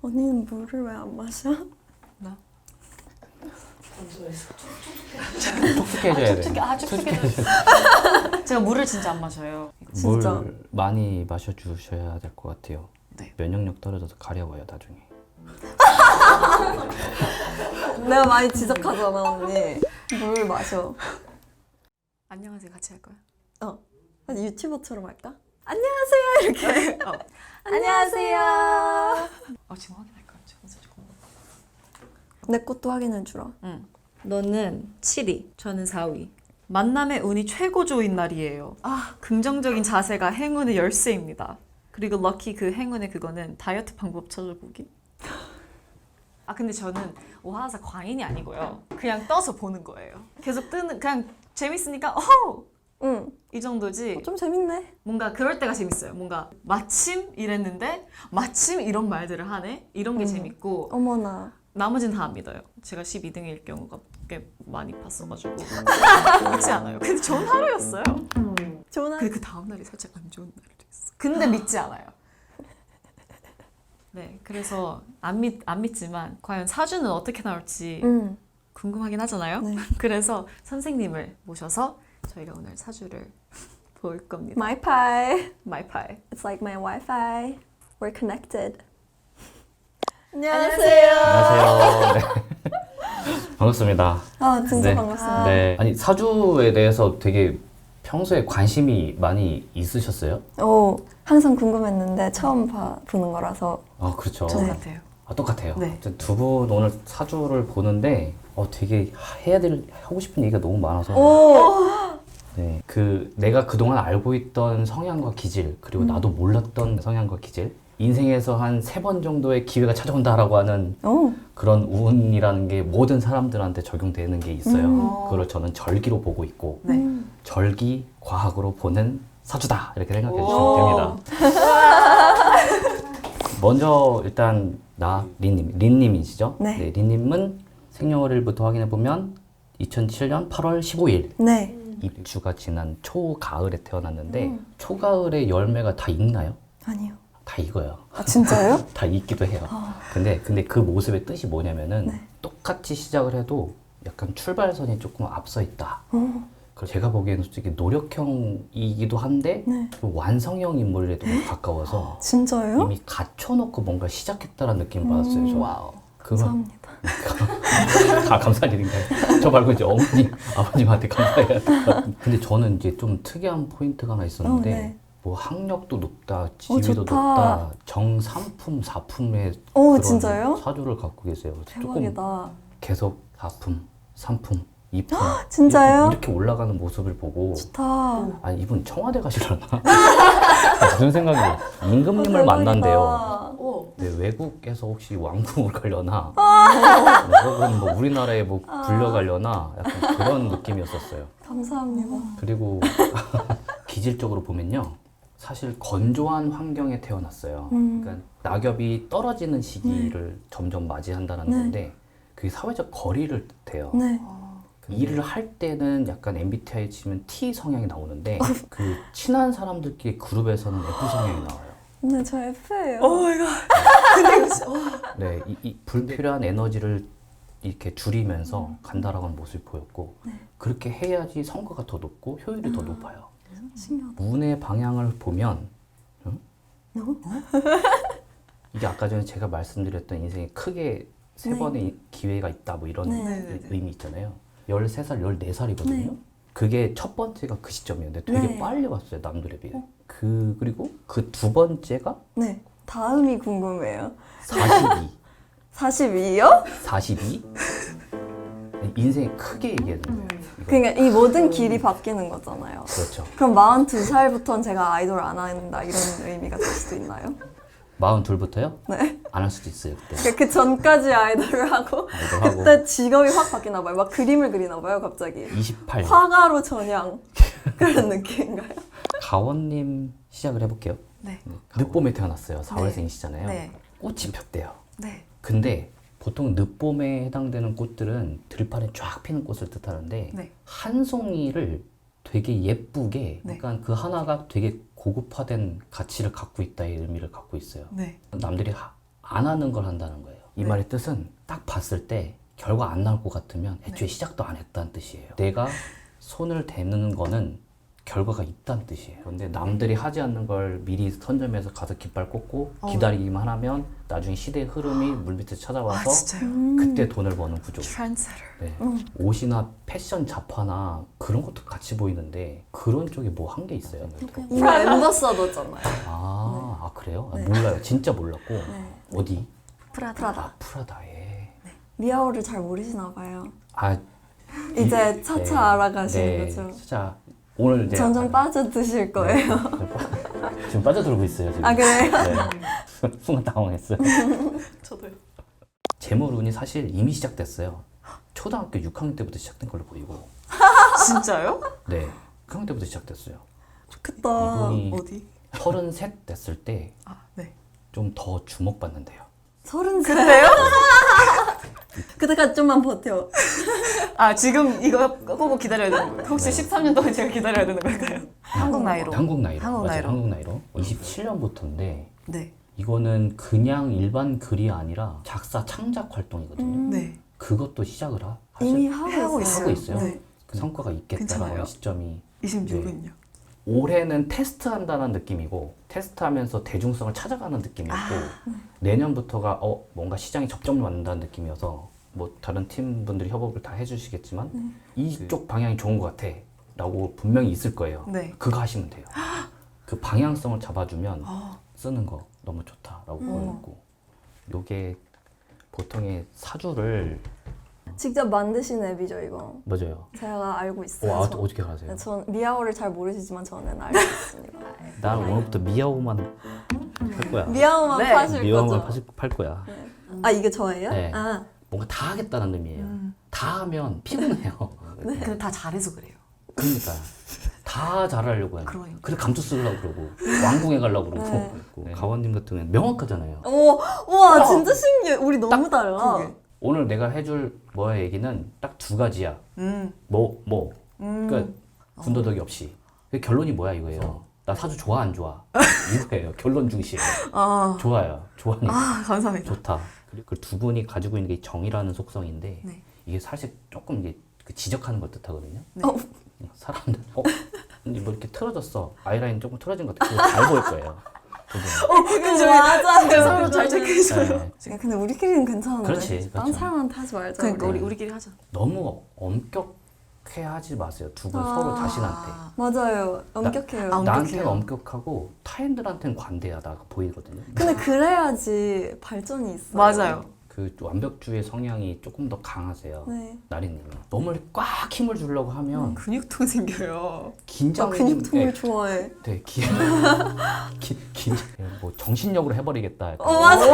언니는 물을 왜 안 마셔? 나? 촉촉해져야 돼. 촉촉해져. 제가 물을 진짜 안 마셔요. 진짜? 물 많이 마셔주셔야 될 것 같아요. 네. 면역력 떨어져서 가려워요 나중에. 내가 많이 지적하잖아 언니. 물 마셔. 안녕하세요 같이 할 거야? 유튜버처럼 할까? 안녕하세요 이렇게. 안녕하세요. 지금 확인할 거야. 잠깐만. 내 것도 확인해 주라. 응. 너는 7위, 저는 4위. 만남의 운이 최고조인 날이에요. 긍정적인 자세가 행운의 열쇠입니다. 그리고 럭키 그 행운의 그거는 다이어트 방법 찾아보기. 근데 저는 오하사 광인이 아니고요. 그냥 떠서 보는 거예요. 계속 뜨는 그냥 재밌으니까 응. 이 정도지. 좀 재밌네. 뭔가 그럴 때가 재밌어요. 뭔가 마침 이랬는데 마침 이런 말들을 하네. 이런 게 재밌고 어머나. 나머지는 다 안 믿어요. 제가 12등일 경우가 꽤 많이 봤어가지고 믿지 않아요. 근데 좋은 하루였어요. 좋은 근데 그 다음 날이 살짝 안 좋은 날도 있어. 근데 믿지 않아요. 네, 그래서 안 믿지만 과연 사주는 어떻게 나올지 응. 궁금하긴 하잖아요. 네. 그래서 선생님을 모셔서 저희가 오늘 사주를 볼 겁니다. My pie. 마이파이. It's like my Wi-Fi. We're connected. 안녕하세요. 네. 반갑습니다. 진짜 네. 반갑습니다. 네. 아니 사주에 대해서 되게 평소에 관심이 많이 있으셨어요? 항상 궁금했는데 처음 보는 거라서. 그렇죠. 저 네. 같아요. 똑같아요. 네. 두 분 오늘 사주를 보는데 되게 하고 싶은 얘기가 너무 많아서 네, 내가 그동안 알고 있던 성향과 기질 그리고 나도 몰랐던 성향과 기질 인생에서 한 3번 정도의 기회가 찾아온다라고 하는 그런 운이라는 게 모든 사람들한테 적용되는 게 있어요. 그걸 저는 절기로 보고 있고 네. 절기 과학으로 보는 사주다 이렇게 생각해 주시면 됩니다. 먼저 일단 린님이시죠? 네. 린님은 생년월일부터 확인해 보면 2007년 8월 15일 네. 입주가 지난 초가을에 태어났는데 초가을에 열매가 다 익나요? 아니요. 다 익어요. 진짜요? 다 익기도 해요. 근데 그 모습의 뜻이 뭐냐면은 네. 똑같이 시작을 해도 약간 출발선이 조금 앞서 있다. 그래서 제가 보기에는 솔직히 노력형이기도 한데 네. 좀 완성형 인물에도 가까워서 진짜요? 이미 갖춰놓고 뭔가 시작했다라는 느낌을 받았어요. 저. 와우. 감사합니다. 다 감사할 일인가요? 저 말고 이제 어머니, 아버님한테 감사해야 될 것 같은데. 근데 저는 이제 좀 특이한 포인트가 하나 있었는데 네. 뭐 학력도 높다, 지위도 좋다. 높다, 정삼품, 사품의 그런 진짜요? 사주를 갖고 계세요. 조금 대박이다. 계속 계속 4품, 3품, 2품 진짜요? 이렇게 올라가는 모습을 보고 좋다. 아니 이분 청와대 가시려나? 무슨 생각이에요? 임금님을 만난대요. 네, 외국에서 혹시 왕궁을 가려나? 혹은 뭐 우리나라에 뭐 불려가려나? 약간 그런 느낌이었었어요. 감사합니다. 그리고 기질적으로 보면요. 사실 건조한 환경에 태어났어요. 그러니까 낙엽이 떨어지는 시기를 점점 맞이한다는 네. 건데 그게 사회적 거리를 뜻해요. 네. 일을 할 때는 약간 MBTI 치면 T 성향이 나오는데 그 친한 사람들끼리 그룹에서는 F 성향이 나와요. 근데 저 F예요. 네, 이 불필요한 에너지를 이렇게 줄이면서 간다라는 모습이 보였고 그렇게 해야지 성과가 더 높고 효율이 더 높아요. 신기하다. 운의 방향을 보면 이게 아까 전에 제가 말씀드렸던 인생에 크게 3번의 기회가 있다 뭐 이런 네. 의미 있잖아요. 13살, 14살이거든요. 네. 그게 첫 번째가 그 시점이었는데 되게 네. 빨리 왔어요, 남들에 비해. 그리고 그 두 번째가 네. 다음이 궁금해요. 42. 42요? 42? 인생이 크게 얘기하는 거예요. 이거. 그러니까 이 모든 길이 바뀌는 거잖아요. 그렇죠. 그럼 42살부터는 제가 아이돌 안 한다 이런 의미가 될 수도 있나요? 42부터요? 네. 안 할 수도 있어요, 그때. 그 전까지 아이돌을 하고 아이돌하고. 그때 직업이 확 바뀌나 봐요. 막 그림을 그리나 봐요, 갑자기. 28. 화가로 전향 그런 느낌인가요? 가원님 시작을 해볼게요. 네. 늦봄에 태어났어요. 4월생이시잖아요. 네. 꽃이 폈대요. 네. 근데 보통 늦봄에 해당되는 꽃들은 들판에 쫙 피는 꽃을 뜻하는데 네. 한 송이를 되게 예쁘게 네. 그러니까 그 하나가 되게 고급화된 가치를 갖고 있다의 의미를 갖고 있어요. 네. 남들이 안 하는 걸 한다는 거예요. 이 말의 뜻은 딱 봤을 때 결과 안 나올 것 같으면 애초에 시작도 안 했다는 뜻이에요. 내가 손을 대는 거는 결과가 있다는 뜻이에요. 그런데 남들이 하지 않는 걸 미리 선점해서 가서 깃발 꽂고 기다리기만 하면 나중에 시대의 흐름이 물밑에서 찾아와서 진짜요? 그때 돈을 버는 구조. 트렌드세터. 네. 옷이나 패션 잡화나 그런 것도 같이 보이는데 그런 쪽에 뭐 한 게 있어요? 이거 엠버서더잖아요. 아 그래요? 아, 네. 몰라요. 진짜 몰랐고. 네. 어디? 프라다. 아, 프라다에. 미아오를 잘 모르시나 봐요. 아, 이제 차차 네. 알아가시는 네. 거죠. 진짜 오늘 이제 점점 빠져드실 거예요. 지금 빠져들고 있어요. 지금. 아 그래요? 네. 순간 당황했어요. 저도요. 재물운이 사실 이미 시작됐어요. 초등학교 6학년 때부터 시작된 걸로 보이고. 진짜요? 네. 6학년 때부터 시작됐어요. 좋겠다. 이분이 어디? 33 됐을 때 좀 네. 더 주목받는데요. 33. 그래요? 그때까지 좀만 버텨. 아 지금 이거 꼭 기다려야 되는 거예요? 혹시 13년 동안 제가 기다려야 되는 걸까요? 한국 나이로. 한국 나이로. 한국 맞아요. 나이로. 한국 나이로. 27년부터인데 네. 이거는 그냥 일반 글이 아니라 작사 창작 활동이거든요. 네. 그것도 시작을 이미 하고 하고 있어요. 네. 그 성과가 있겠다라는 괜찮아요? 시점이 26은요. 올해는 테스트한다는 느낌이고 테스트하면서 대중성을 찾아가는 느낌이었고 내년부터가 뭔가 시장에 접점을 만든다는 느낌이어서 뭐 다른 팀분들이 협업을 다 해주시겠지만 이쪽 방향이 좋은 것 같아 라고 분명히 있을 거예요. 네. 그거 하시면 돼요. 그 방향성을 잡아주면 어. 쓰는 거 너무 좋다라고 보였고 요게 보통의 사주를 직접 만드신 앱이죠 이거. 맞아요. 제가 알고 있어요. 어떻게 하세요? 네, 전 미아오를 잘 모르시지만 저는 알고 있습니다. 난 오늘부터 미야오만 할 거야. 미아오만 네. 파실 미야오만 거죠? 팔 거야. 아 이게 저예요? 네. 아 뭔가 다 하겠다는 의미예요. 다 하면 피곤해요. 근데 다 잘해서 그래요. 그러니까 다 잘하려고 해요. 그러니까. 그래서 감투 쓰려고 그러고 왕궁에 가려고 그러고 네. 가원님 같은 경우는 명확하잖아요. 오, 우와 진짜 신기해. 우리 너무 달라. 그게. 오늘 내가 해줄 뭐의 얘기는 딱 두 가지야. 그러니까 군더더기 없이. 그 결론이 뭐야 이거예요. 나 사주 좋아 안 좋아 이거예요. 결론 중심. 아, 좋아요. 좋아하니까 아 감사합니다. 좋다. 그리고 그 두 분이 가지고 있는 게 정이라는 속성인데 네. 이게 사실 조금 이게 그 지적하는 걸 뜻하거든요. 네. 사람들 근데 뭐 이렇게 틀어졌어. 아이라인 조금 틀어진 것 같아. 그거 잘 보일 거예요. 그분. 근데 맞아. 진짜 서로 잘 체크해줘요. 네. 야, 근데 우리끼리는 괜찮은데. 그렇지, 다른 그렇죠. 사람한테 하지 말자. 그러니까 우리. 우리끼리 하자. 너무 엄격해 하지 마세요. 두 분 아. 서로 자신한테. 맞아요. 엄격해요. 아, 나한테는 엄격해요. 엄격하고 타인들한테는 관대하다 보이거든요. 근데 그래야지 발전이 있어요. 맞아요. 그 완벽주의 성향이 조금 더 강하세요. 네. 나리님이 너무 이렇게 꽉 힘을 주려고 하면 근육통 생겨요. 나 긴장 근육통을 좋아해. 네, 뭐 정신력으로 해버리겠다. 약간. 맞아.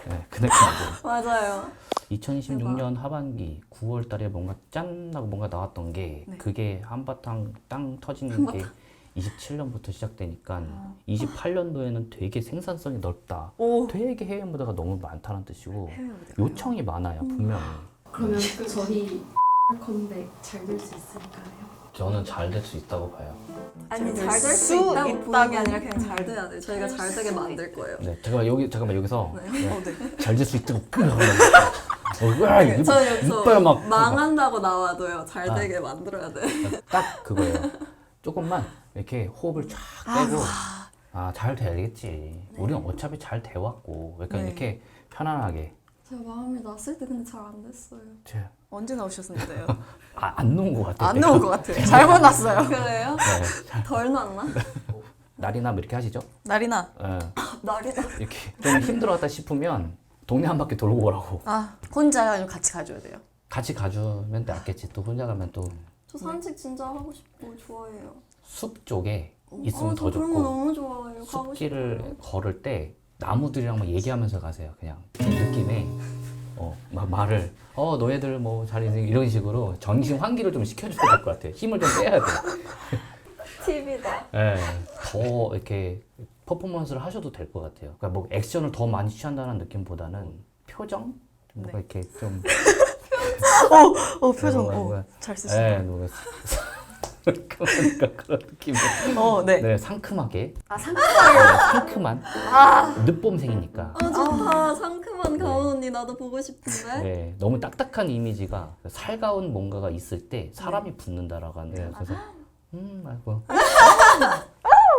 네, 그 느낌이고. 맞아요. 2026년 하반기 9월 달에 뭔가 짠 하고 뭔가 나왔던 게 네. 그게 한바탕 땅 터지는 게 27년부터 시작되니까 28년도에는 되게 생산성이 넓다. 오. 되게 해외 무대가 너무 많다는 뜻이고 해외 무대가요? 요청이 많아요, 분명히. 그러면 저희 컴백 잘 될 수 있을까요? 저는 잘 될 수 있다고 봐요. 아니 될 잘 될 수 수 있다고 보는 게 있다고. 아니라 그냥 잘 돼야 돼. 저희가 잘 되게 만들 거예요. 네, 잠깐만 여기서 네. 잘 될 수 있다고 와, 저는 여기서 이빨 막 망한다고 나와도요. 잘 아. 되게 만들어야 돼. 딱 그거예요. 조금만 이렇게 호흡을 쫙 빼고 잘 돼야겠지. 우리는 어차피 잘 돼왔고 그러니까 네. 이렇게 편안하게 제가 마음이 났을 때 근데 잘 안 됐어요. 언제 나오셨는데요? 안 놓은 것 같아요. 안 나온 것 같아요. 잘못 났어요. 그래요? 네. 덜 났나? 날이나 뭐 이렇게 하시죠. 나리나. 예, 날이다. 이렇게 좀 힘들었다 싶으면 동네 한 바퀴 돌고 오라고. 아 혼자 아니면 같이 가줘야 돼요. 같이 가주면 낫겠지. 또 혼자 가면 또 저 산책 진짜 하고 싶고 좋아해요. 숲 쪽에 있으면 저 더 그런 거 좋고 너무 좋아해요. 가고 숲길을 싶어요. 걸을 때 나무들이랑 막 얘기하면서 가세요. 그냥 그 느낌에 막 말을 너희들 뭐 잘 있니 이런 식으로 정신 환기를 좀 시켜줘야 될 것 같아요. 힘을 좀 빼야 돼. 팁이다. 예, 더 이렇게 퍼포먼스를 하셔도 될 것 같아요. 그러니까 뭐 액션을 더 많이 취한다는 느낌보다는 표정 뭔가 네. 이렇게 좀 표정. 뭔가 잘 쓰시네. 뭔가 그러니까 그런 느낌. 네. 네, 상큼하게. 아, 상큼하게. 상큼한. 늦봄생이니까. 좋다. 상큼한 가온 언니 나도 보고 싶은데. 네, 너무 딱딱한 이미지가 살가운 뭔가가 있을 때 사람이 붙는다라고 하는데 그래서 아이고.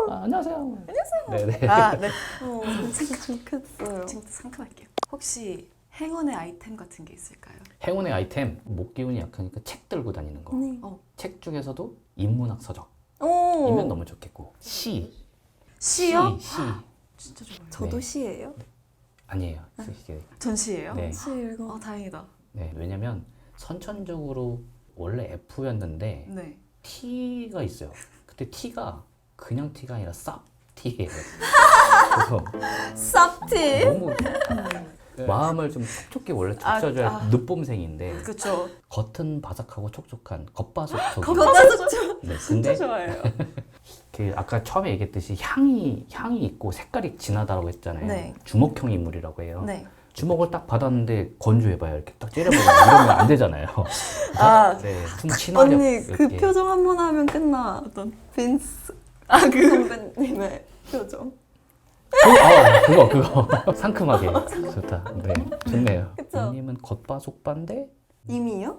안녕하세요. 안녕하세요. 네네. 아, 네. 진짜 좋겠어요. 지금부터 상큼할게요. 혹시 행운의 아이템 같은 게 있을까요? 행운의 아이템, 목 기운이 약하니까 책 들고 다니는 거. 네. 책 중에서도 인문학 서적이면 오. 너무 좋겠고 시. 시요? 시. 진짜 좋아요. 저도 네. 시예요. 아니에요. 전시예요? 네. 시 읽어. 다행이다. 네, 왜냐면 선천적으로 원래 F였는데 네. T가 있어요. 근데 T가 그냥 T가 아니라 쌉 T예요. 그래서 쌉티. 너무 마음을 좀 촉촉히 원래 적셔줘야 늦봄생인데 그쵸. 겉은 바삭하고 촉촉한 겉바속촉. 겉바속촉. 네, 진짜 근데 좋아해요. 그 아까 처음에 얘기했듯이 향이 있고 색깔이 진하다고 했잖아요. 네. 주먹형 인물이라고 해요. 네. 주먹을 딱 받았는데 건조해봐요. 이렇게 딱 째려보면 이러면 안 되잖아요. 아, 네, 좀 친화력. 언니 그 이렇게. 표정 한 번 하면 끝나. 어떤? 빈스 그 선배님의 표정. 그거 상큼하게 좋다. 네, 좋네요. 그쵸? 님은 겉바속반데 이미요?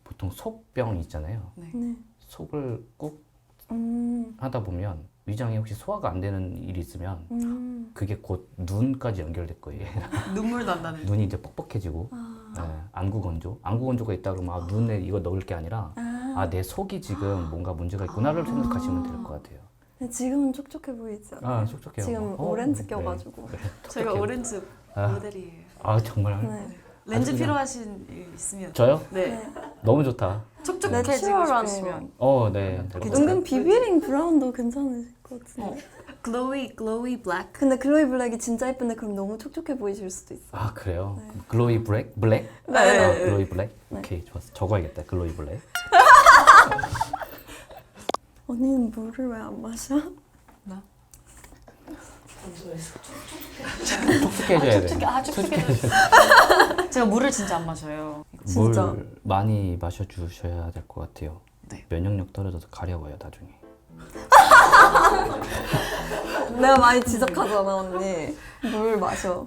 보통 속병 있잖아요. 네. 네. 속을 꾹 음. 하다 보면 위장에 혹시 소화가 안 되는 일이 있으면 그게 곧 눈까지 연결될 거예요. 눈물 난다는. 눈이 이제 뻑뻑해지고 네, 안구건조가 있다 그러면 눈에 이거 넣을 게 아니라 내 속이 지금 뭔가 문제가 있구나를 생각하시면 될 것 같아요. 근데 지금은 촉촉해 보이지 않아요? 촉촉해요. 지금 오렌지 껴가지고. 네, 저희가 촉촉해요. 오렌지 아. 모델이에요. 정말 네. 렌즈 아주 그냥- 필요하신 일 있으면. 저요? 네. 네. 너무 좋다. 촉촉해지고 내추럴한 싶으시면. 네. 될것 같아요. 은근 비비링 브라운도 괜찮으실 것 같은데. 글로이 블랙. 근데 글로이 블랙이 진짜 예쁜데 그럼 너무 촉촉해 보이실 수도 있어요. 그래요? 네. 글로이 블랙? 네. 글로이 블랙? 네. 오케이, 좋았어. 적어야겠다. 글로이 블랙. 언니는 물을 왜 안 마셔? 촉촉해져야 돼. 촉촉해져. 제가 물을 진짜 안 마셔요. 진짜. 물 많이 마셔주셔야 될 것 같아요. 네. 면역력 떨어져서 가려워요, 나중에. 내가 많이 지적하잖아 언니. 물 마셔.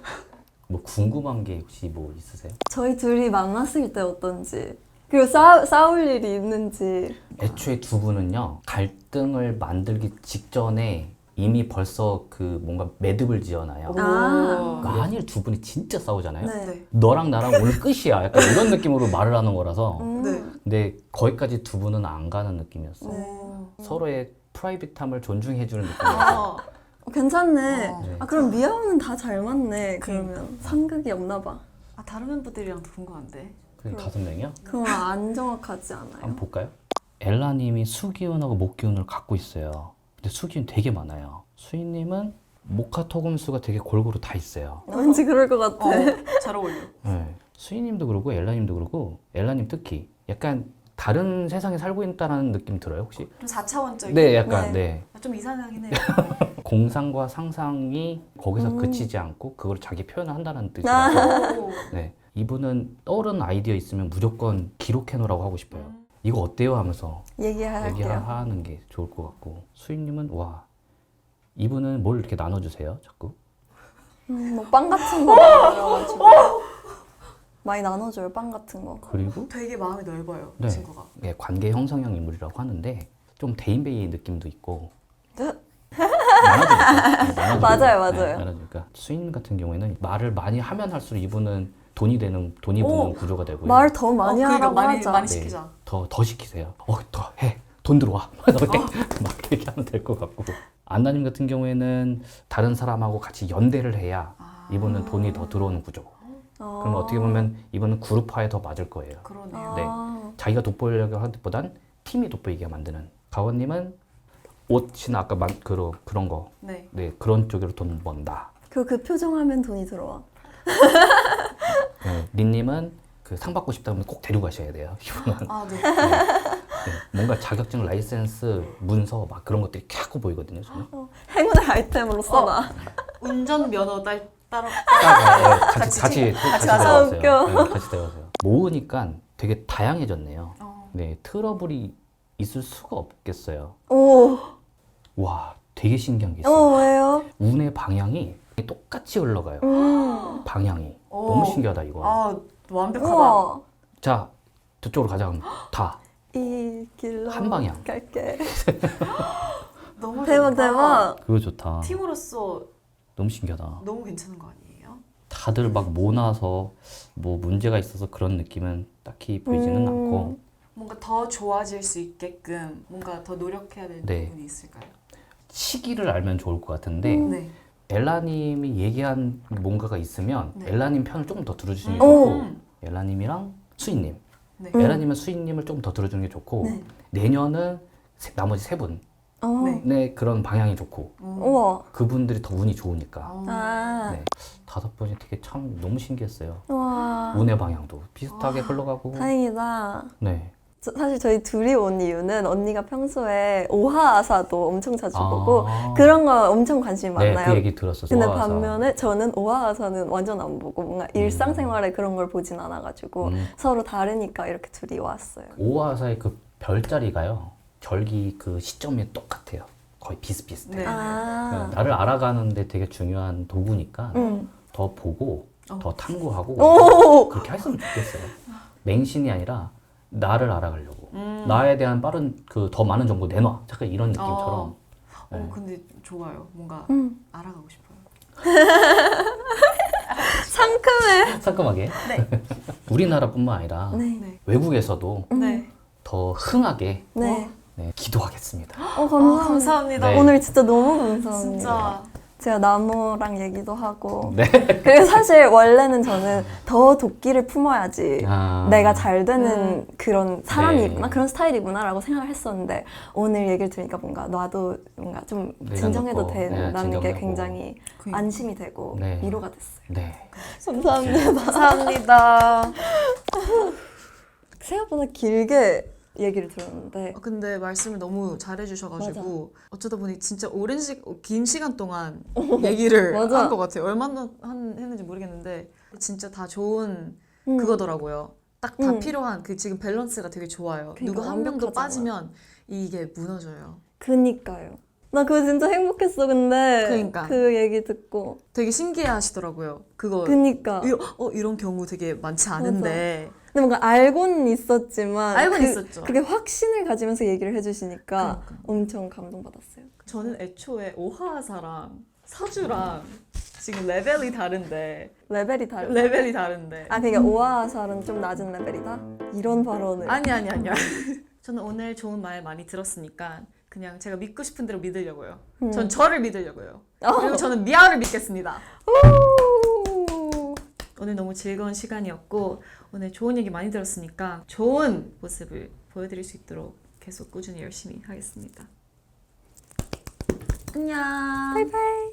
뭐 궁금한 게 혹시 뭐 있으세요? 저희 둘이 만났을 때 어떤지 그리고 싸울 일이 있는지. 애초에 두 분은요, 갈등을 만들기 직전에 이미 벌써 그 뭔가 매듭을 지어놔요. 아. 만일 두 분이 진짜 싸우잖아요. 네. 네. 너랑 나랑 오늘 끝이야. 약간 이런 느낌으로 말을 하는 거라서. 네. 근데 거기까지 두 분은 안 가는 느낌이었어요. 네. 서로의 프라이빗함을 존중해주는 느낌이었어요. 괜찮네. 네. 그럼 미아오는 다 잘 맞네. 그러면 상극이 없나 봐. 다른 멤버들이랑도 궁금한데. 그럼 5명이요? 그럼 안 정확하지 한번 않아요? 볼까요? 엘라님이 수기운하고 목기운을 갖고 있어요. 근데 수기운 되게 많아요. 수인님은 목화토금수가 되게 골고루 다 있어요. 왠지 그럴 것 같아. 잘 어울려. 네. 수인님도 그러고 엘라님도 그러고 엘라님 특히 약간 다른 세상에 살고 있다는 느낌 들어요 혹시? 좀 4차원적인. 네, 약간 네. 네. 좀 이상하긴 해요. 공상과 상상이 거기서 그치지 않고 그걸 자기 표현을 한다는 뜻이라서 오. 네. 이분은 떠오르는 아이디어 있으면 무조건 기록해놓으라고 하고 싶어요. 이거 어때요? 하면서 얘기할게요. 얘기하는 게 좋을 것 같고 수인님은 와 이분은 뭘 이렇게 나눠주세요 자꾸? 뭐빵 같은 거 나눠가지고 많이 나눠줘요. 빵 같은 거. 그리고 되게 마음이 넓어요. 네. 이 친구가. 예, 관계 형성형 인물이라고 하는데 좀 대인배의 느낌도 있고 네. 나눠주니까 맞아요. 나눠주니까 수인 같은 경우에는 말을 많이 하면 할수록 이분은 돈이 부는 구조가 되고요. 말 더 많이 그러니까 하라고 많이 하자. 많이 네, 시키자. 더 시키세요. 더 해. 돈 들어와. 막 이렇게 하면 될 것 같고. 안나님 같은 경우에는 다른 사람하고 같이 연대를 해야 이분은 돈이 더 들어오는 구조. 그럼 어떻게 보면 이분은 그룹화에 더 맞을 거예요. 그러네요. 네. 자기가 돋보이려고 하는 것보단 팀이 돋보이게 만드는. 가원님은 옷이나 아까 그런 거. 네. 네, 그런 쪽으로 돈 번다. 그 표정하면 돈이 들어와. 네, 린님은 그 상 받고 싶다 하면 꼭 데리고 가셔야 돼요. 이분은. 네. 네, 뭔가 자격증, 라이센스, 문서 막 그런 것들이 캬고 보이거든요. 저는. 행운의 아이템으로 써놔. 운전 면허 따로. 같이 가서. 데려가세요. 웃겨. 네, 같이 데려가세요. 모으니까 되게 다양해졌네요. 네, 트러블이 있을 수가 없겠어요. 오, 와, 되게 신기한 게 있어요. 왜요? 운의 방향이 똑같이 흘러가요. 방향이. 오. 너무 신기하다 이거. 아 완벽하다. 우와. 자, 저쪽으로 가자. 그럼 다. 이 길로 한 방향. 갈게. 너무 대박 좋다. 대박. 그거 좋다. 팀으로서 너무 신기하다. 너무 괜찮은 거 아니에요? 다들 막 모나서 뭐 문제가 있어서 그런 느낌은 딱히 보이지는 않고 뭔가 더 좋아질 수 있게끔 뭔가 더 노력해야 되는 네. 부분이 있을까요? 시기를 알면 좋을 것 같은데 네. 엘라님이 얘기한 뭔가가 있으면 네. 엘라님 편을 조금 더 들어주시는 게 오. 좋고 엘라님이랑 수인님 네. 엘라님은 수인님을 조금 더 들어주는 게 좋고 네. 내년은 나머지 세 분의 네. 그런 방향이 좋고 우와. 그분들이 더 운이 좋으니까 아. 네. 5분이 되게 참 너무 신기했어요. 우와. 운의 방향도 비슷하게 흘러가고 다행이다. 네. 사실 저희 둘이 온 이유는 언니가 평소에 오하아사도 엄청 자주 보고 아. 그런 거 엄청 관심이 네, 많아요. 그 얘기 들었어. 근데 좋아서. 반면에 저는 오하아사는 완전 안 보고 뭔가 일상생활에 그런 걸 보진 않아가지고 서로 다르니까 이렇게 둘이 왔어요. 오아사의 그 별자리가요. 절기 그 시점이 똑같아요. 거의 비슷비슷해. 네. 아. 나를 알아가는데 되게 중요한 도구니까 더 보고 더 탐구하고 오. 그렇게 했으면 좋겠어요. 맹신이 아니라 나를 알아가려고 나에 대한 빠른 그 더 많은 정보 내놔. 잠깐 이런 느낌처럼. 네. 근데 좋아요. 뭔가 알아가고 싶어요. 상큼해. 상큼하게. 네. 우리나라뿐만 아니라 네. 네. 외국에서도 네. 더 흥하게 네. 네, 기도하겠습니다. 감사합니다. 감사합니다. 네. 오늘 진짜 너무 감사합니다. 진짜 제가 나무랑 얘기도 하고 네. 그리고 사실 원래는 저는 더 도끼를 품어야지 아. 내가 잘 되는 그런 사람이구나 네. 그런 스타일이구나 라고 생각을 했었는데 오늘 얘기를 들으니까 뭔가 나도 뭔가 좀 내가 진정해도 놓고, 된다는 게 진정하고. 굉장히 그러니까. 안심이 되고 네. 위로가 됐어요. 네. 감사합니다. 감사합니다. 생각보다 길게 얘기를 들었는데 근데 말씀을 너무 잘해주셔가지고 맞아. 어쩌다 보니 진짜 긴 시간 동안 얘기를 맞아. 한 것 같아요. 얼마나 했는지 모르겠는데 진짜 다 좋은 음. 그거더라고요. 딱 다 음. 필요한 그 지금 밸런스가 되게 좋아요. 그러니까 누구 한 명도 완벽하잖아. 빠지면 이게 무너져요. 그니까요. 나 그거 진짜 행복했어 근데 그러니까. 그 얘기 듣고 되게 신기해하시더라고요. 그거 그니까 이런 경우 되게 많지 않은데 근데 뭔가 알고는 있었지만 알고는 있었죠. 그게 확신을 가지면서 얘기를 해주시니까 그러니까. 엄청 감동받았어요. 저는 애초에 오하사랑 사주랑 지금 레벨이 다른데 레벨이 다르다. 레벨이 다른데 아 그러니까 오아살은 좀 낮은 레벨이다? 이런 발언을 아니야. 저는 오늘 좋은 말 많이 들었으니까 그냥 제가 믿고 싶은 대로 믿으려고요. 전 저를 믿으려고요. 그리고 저는 미아를 믿겠습니다. 오. 오늘 너무 즐거운 시간이었고 오늘 좋은 얘기 많이 들었으니까 좋은 모습을 보여드릴 수 있도록 계속 꾸준히 열심히 하겠습니다. 안녕. 바이바이.